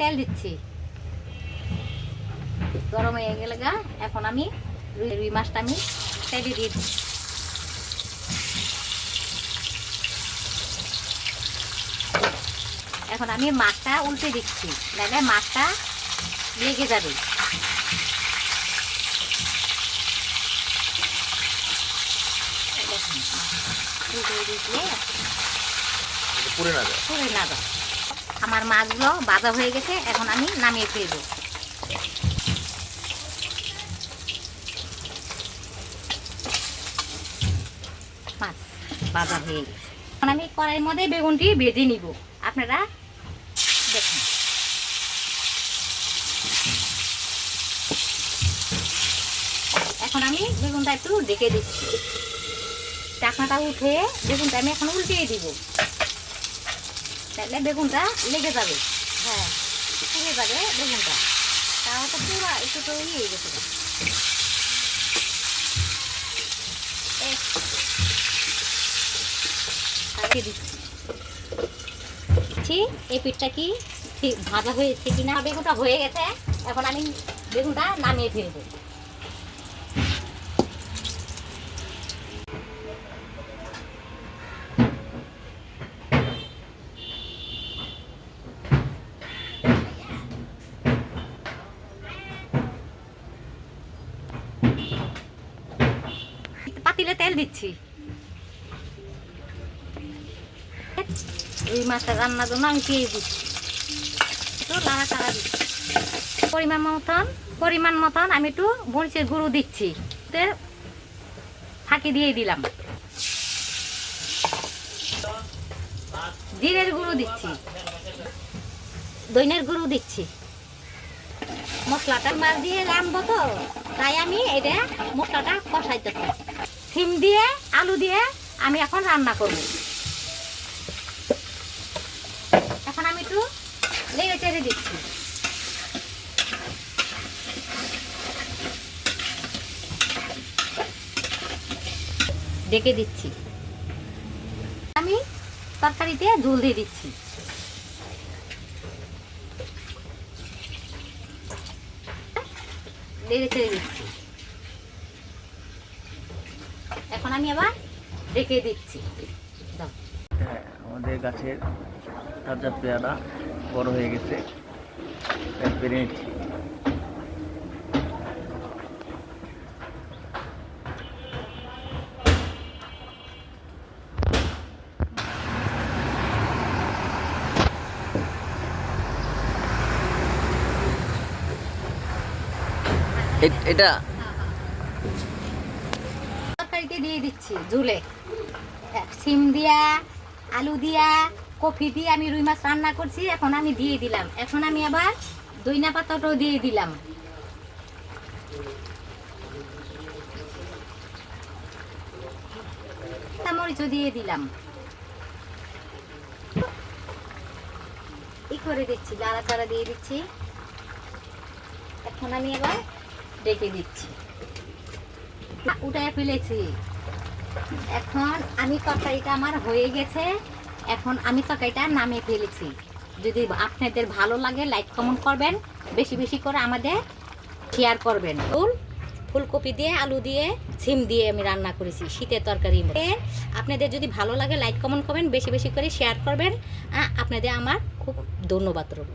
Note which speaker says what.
Speaker 1: তেল দিচ্ছি, গরম হয়ে গেলে এখন আমি রুই মাছটা আমি তেলে দিয়ে দিচ্ছি। এখন আমি মাছটা উল্টে দিচ্ছি, নাহলে মাছটা লেগে যাবে।
Speaker 2: পুড়ে না যায়।
Speaker 1: আমার মাছগুলো ভাজা হয়ে গেছে, এখন আমি নামিয়ে ফেলবো। মাছ ভাজা হয়ে গেছে, এখন আমি কড়াইয়ের মধ্যে বেগুনটি ভেজে নিব। আপনারা দেখুন, এখন আমি বেগুনটা একটু ঢেকে দিচ্ছি। ঢাকনাটা উঠে বেগুনটা আমি এখন উল্টিয়ে দিব, তাহলে বেগুনটা লেগে যাবে। হ্যাঁ, পুড়ে যাবে বেগুনটা, তাও তো পুরো একটু তো হয়ে গেছে। দিচ্ছি এই পিঠটা কি ভাজা হয়েছে কিনা। বেগুনটা হয়ে গেছে, এখন আমি বেগুনটা নামিয়ে ফেলবো। পাতিলে তেল দিচ্ছি, এই মাছটা রান্নার জন্য আমি পেয়ে দিচ্ছি, একটু লাড়া চাড়া দিচ্ছি। পরিমাণ মতন আমি একটু মরিচের গুঁড়ো দিচ্ছি, ফাঁকি দিয়ে দিলাম। জিরের গুঁড়ো দিচ্ছি, দইনের গুঁড়ো দিচ্ছি। মশলাটা মাছ দিয়ে রাখবো তো, তাই আমি এটা মশলাটা কষাইতেছি। সিম দিয়ে আলু দিয়ে আমি এখন রান্না করব। এখন আমি একটু নেড়ে চেড়ে দিচ্ছি। ঢেকে দিচ্ছি, আমি তরকারিতে ঝোল দিয়ে দিচ্ছি। নেড়ে চেড়ে দিচ্ছি, এখন আমি আবার ঢেকে দিচ্ছি।
Speaker 2: আমাদের গাছের তাজা পেয়ারা বড় হয়ে গেছে, পেরে নিচ্ছি। এটা
Speaker 1: তরকারিতে দিয়ে দিচ্ছি ঝুলে। সিম দিয়া আলু দিয়া কফি দিয়ে আমি রুই মাছ রান্না করছি, এখন আমি দিয়ে দিলাম। এখন আমি আবার ধইনা পাতাটাও দিয়ে দিলাম। মরিচও দিয়ে দিলাম, ই করে দিচ্ছি, লাড়া চাড়া দিয়ে দিচ্ছি। এখন আমি আবার ডেকে দিচ্ছি, উঠায় ফেলেছি। এখন আমি তরকারিটা আমার হয়ে গেছে, এখন আমি তরকারিটা নামিয়ে ফেলেছি। যদি আপনাদের ভালো লাগে লাইক কমেন্ট করবেন, বেশি বেশি করে আমাদের শেয়ার করবেন। ফুলকপি দিয়ে আলু দিয়ে সিম দিয়ে আমি রান্না করেছি শীতের তরকারি। আপনাদের যদি ভালো লাগে লাইক কমেন্ট করবেন, বেশি বেশি করে শেয়ার করবেন। আপনাদের আমার খুব ধন্যবাদ রইল।